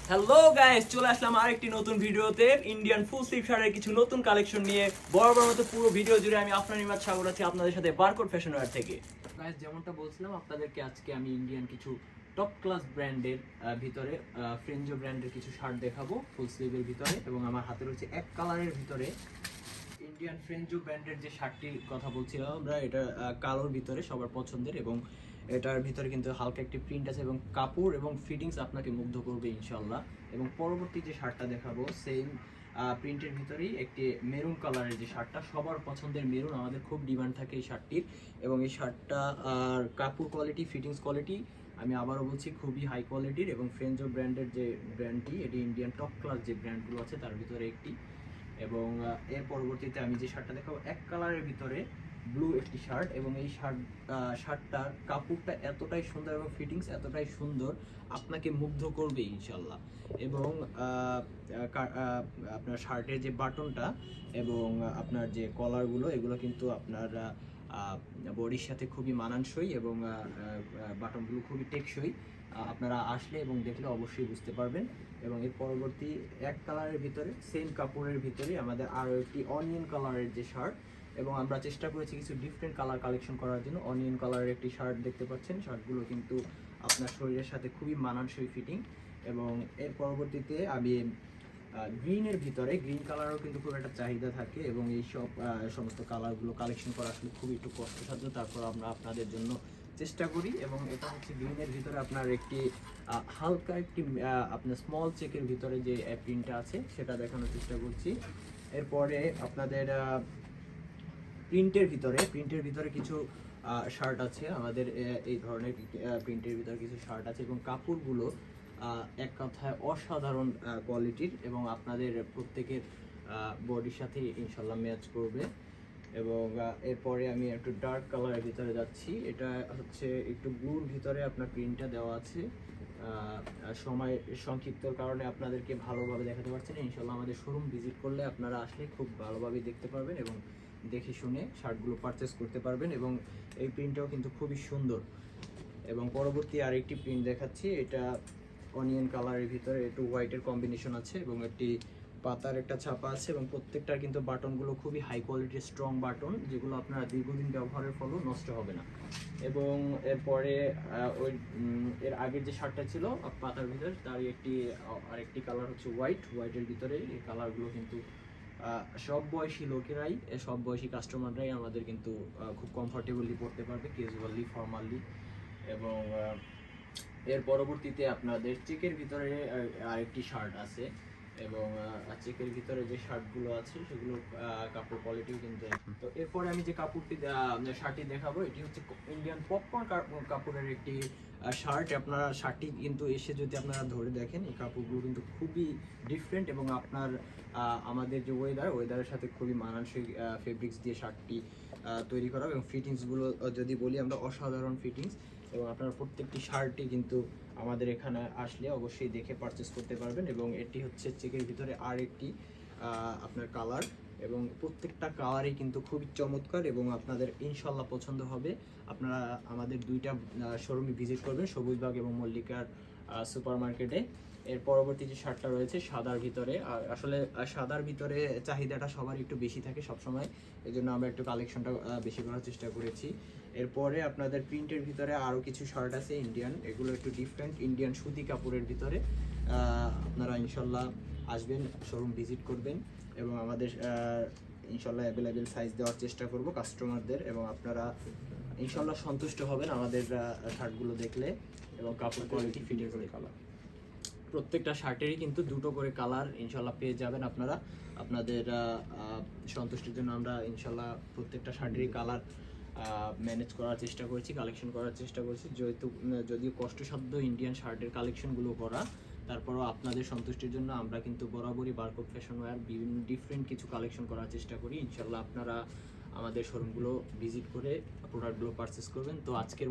Hello guys, চলে আসলাম আরেকটি নতুন ভিডিওতে ইন্ডিয়ান ফুল স্লিভ শার্টের কিছু নতুন কালেকশন নিয়ে। বরাবর মতো পুরো ভিডিও জুড়ে আমি আপনার নিমাত সাগর আছি আপনাদের সাথে বারকোড ফ্যাশন ওয়্যার থেকে। গাইস, যেমনটা বলছিলাম আপনাদেরকে, আজকে আমি ইন্ডিয়ান কিছু টপ ক্লাস ব্র্যান্ডের ভিতরে ফ্রেঞ্জো ব্র্যান্ডের কিছু শার্ট দেখাবো ফুল স্লিভের ভিতরে, এবং আমার হাতে রয়েছে এক কালারের ভিতরে ইন্ডিয়ান ফ্রেঞ্জো ব্র্যান্ডের যে শার্টটির কথা বলছিলাম আমরা, এটা কালোর ভিতরে সবার পছন্দের, এবং এটার ভিতরে কিন্তু হালকা একটি প্রিন্ট আছে এবং কাপড় এবং ফিটিংস আপনাকে মুগ্ধ করবে ইনশাল্লাহ। এবং পরবর্তী যে শার্টটা দেখাবো সেম প্রিন্টের ভিতরেই একটি মেরুন কালারের যে শার্টটা, সবার পছন্দের মেরুন, আমাদের খুব ডিমান্ড থাকে এই শার্টটির। এবং এই শার্টটা আর কাপড় কোয়ালিটি, ফিটিংস কোয়ালিটি আমি আবারও বলছি খুবই হাই কোয়ালিটির, এবং ফ্রেঞ্জো ব্র্যান্ডের যে ব্র্যান্ডটি, এটি ইন্ডিয়ান টপ ক্লাস যে ব্র্যান্ডগুলো আছে তার ভিতরে একটি। এবং এর পরবর্তীতে আমি যে শার্টটা দেখাবো এক কালারের ভিতরে ব্লু একটি শার্ট, এবং এই শার্টটার কাপড়টা এতটাই সুন্দর এবং ফিটিংস এতটাই সুন্দর আপনাকে মুগ্ধ করবে ইনশাল্লাহ। এবং আপনার শার্টের যে বাটনটা এবং আপনার যে কলারগুলো, এগুলো কিন্তু আপনার বডির সাথে খুবই মানানসই, এবং বাটনগুলো খুবই টেকসই। আপনারা আসলে এবং দেখলে অবশ্যই বুঝতে পারবেন। এবং এর পরবর্তী এক কালারের ভিতরে সেম কাপড়ের ভিতরে আমাদের আরও একটি অনিয়ন কালারের যে শার্ট, এবং আমরা চেষ্টা করেছি কিছু ডিফারেন্ট কালার কালেকশন করার জন্য। অনিয়ন কালারের একটি শার্ট দেখতে পাচ্ছেন, শার্টগুলো কিন্তু আপনার শরীরের সাথে খুবই মানানসই ফিটিং। এবং এর পরবর্তীতে আমি গ্রিনের ভিতরে, গ্রিন কালারও কিন্তু খুব একটা চাহিদা থাকে, এবং এই সমস্ত কালারগুলো কালেকশন করা আসলে খুবই একটু কষ্টসাধ্য, তারপর আমরা আপনাদের জন্য চেষ্টা করি। এবং এটা হচ্ছে গ্রিনের ভিতরে আপনার একটি হালকা একটি আপনার স্মল চেকের ভিতরে যে প্রিন্টটা আছে সেটা দেখানোর চেষ্টা করছি। এরপরে আপনাদের প্রিন্টের ভিতরে কিছু শার্ট আছে আমাদের, এই ধরনের প্রিন্টের ভিতরে কিছু শার্ট আছে, এবং কাপড়গুলো এক কথায় অসাধারণ কোয়ালিটির, এবং আপনাদের প্রত্যেকের বডির সাথে ইনশাল্লাহ ম্যাচ করবে। এবং এরপরে আমি একটু ডার্ক কালারের ভিতরে যাচ্ছি। এটা হচ্ছে একটু ব্লুর ভিতরে আপনার প্রিন্টটা দেওয়া আছে। সময় সংক্ষিপ্তর কারণে আপনাদেরকে ভালোভাবে দেখাতে পারছি না। ইনশাল্লাহ আমাদের শোরুম ভিজিট করলে আপনারা আসলে খুব ভালোভাবে দেখতে পারবেন এবং দেখে শুনে শার্টগুলো পারচেস করতে পারবেন। এবং এই প্রিন্টটাও কিন্তু খুবই সুন্দর। এবং পরবর্তী আরেকটি প্রিন্ট দেখাচ্ছি, এটা অনিয়ন কালারের ভিতরে একটু হোয়াইটের কম্বিনেশন আছে, এবং একটি পাতার একটা ছাপা আছে, এবং প্রত্যেকটার কিন্তু বাটনগুলো খুবই হাই কোয়ালিটির স্ট্রং বাটন, যেগুলো আপনার দীর্ঘদিন ব্যবহারের ফলেও নষ্ট হবে না। এবং এরপরে ওই এর আগের যে শার্টটা ছিল পাতার ভিতরে, তার আরেকটি কালার হচ্ছে হোয়াইটের ভিতরে। এই কালারগুলো কিন্তু সব বয়সী লোকেরাই, সব বয়সী কাস্টমাররাই আমাদের কিন্তু খুব কমফোর্টেবলি পড়তে পারবে, ক্যাজুয়ালি, ফর্মালি। এবং এর পরবর্তীতে আপনাদের চেকের ভিতরে আরেকটি শার্ট আছে, এবং চেকের ভিতরে যে শার্টগুলো আছে সেগুলো কাপড় কোয়ালিটিও কিন্তু। তো এরপরে আমি যে শার্টটি দেখাবো, এটি হচ্ছে ইন্ডিয়ান পপকর্ন কাপড়ের একটি শার্ট। আপনারা শার্টটি কিন্তু এসে যদি আপনারা ধরে দেখেন, এই কাপড়গুলো কিন্তু খুবই ডিফারেন্ট, এবং আপনার আমাদের যে ওয়েদারের সাথে খুবই মানানসই ফেব্রিক্স দিয়ে শার্টটি তৈরি করা। এবং ফিটিংসগুলো যদি বলি আমরা, অসাধারণ ফিটিংস। এবং আপনার প্রত্যেকটি শার্টই কিন্তু আমাদের এখানে আসলে অবশ্যই দেখে পারচেস করতে পারবেন। এবং এটি হচ্ছে চেকের ভিতরে আর একটি আপনার কালার, এবং প্রত্যেকটা কালারই কিন্তু খুবই চমৎকার, এবং আপনাদের ইনশাল্লাহ পছন্দ হবে। আপনারা আমাদের দুইটা শোরুমে ভিজিট করবেন, সবুজবাগ এবং মল্লিকার সুপার মার্কেটে। এর পরবর্তী যে শার্টটা রয়েছে সাদার ভিতরে, আর আসলে সাদার ভিতরে চাহিদাটা সবার একটু বেশি থাকে সবসময়, এই জন্য আমরা একটু কালেকশনটা বেশি করার চেষ্টা করেছি। এরপরে আপনাদের প্রিন্টের ভিতরে আরও কিছু শার্ট আছে ইন্ডিয়ান, এগুলো একটু ডিফারেন্ট, ইন্ডিয়ান সুতি কাপড়ের ভিতরে। আপনারা ইনশাল্লাহ আসবেন, শোরুম ভিজিট করবেন, এবং আমাদের ইনশাল্লাহ অ্যাভেলেবেল সাইজ দেওয়ার চেষ্টা করব কাস্টমারদের, এবং আপনারা ইনশাল্লাহ সন্তুষ্ট হবেন আমাদের শার্টগুলো দেখলে। এবং কাপড় কোয়ালিটি, ফিটিং করে কালার, প্রত্যেকটা শার্টেরই কিন্তু দুটো করে কালার ইনশাল্লাহ পেয়ে যাবেন আপনারা। আপনাদের সন্তুষ্টির জন্য আমরা ইনশাল্লাহ প্রত্যেকটা শার্টেরই কালার ম্যানেজ করার চেষ্টা করেছি, কালেকশন করার চেষ্টা করেছি। যদিও কষ্টসাধ্য ইন্ডিয়ান শার্টের কালেকশনগুলো করা, তারপরও আপনাদের সন্তুষ্টির জন্য আমরা কিন্তু বরাবরই বারকোড ফ্যাশন ওয়্যার বিভিন্ন ডিফারেন্ট কিছু কালেকশন করার চেষ্টা করি। ইনশাল্লাহ আপনারা আমাদের শোরুমগুলো ভিজিট করে প্রোডাক্টগুলো পারচেস করবেন। তো আজকের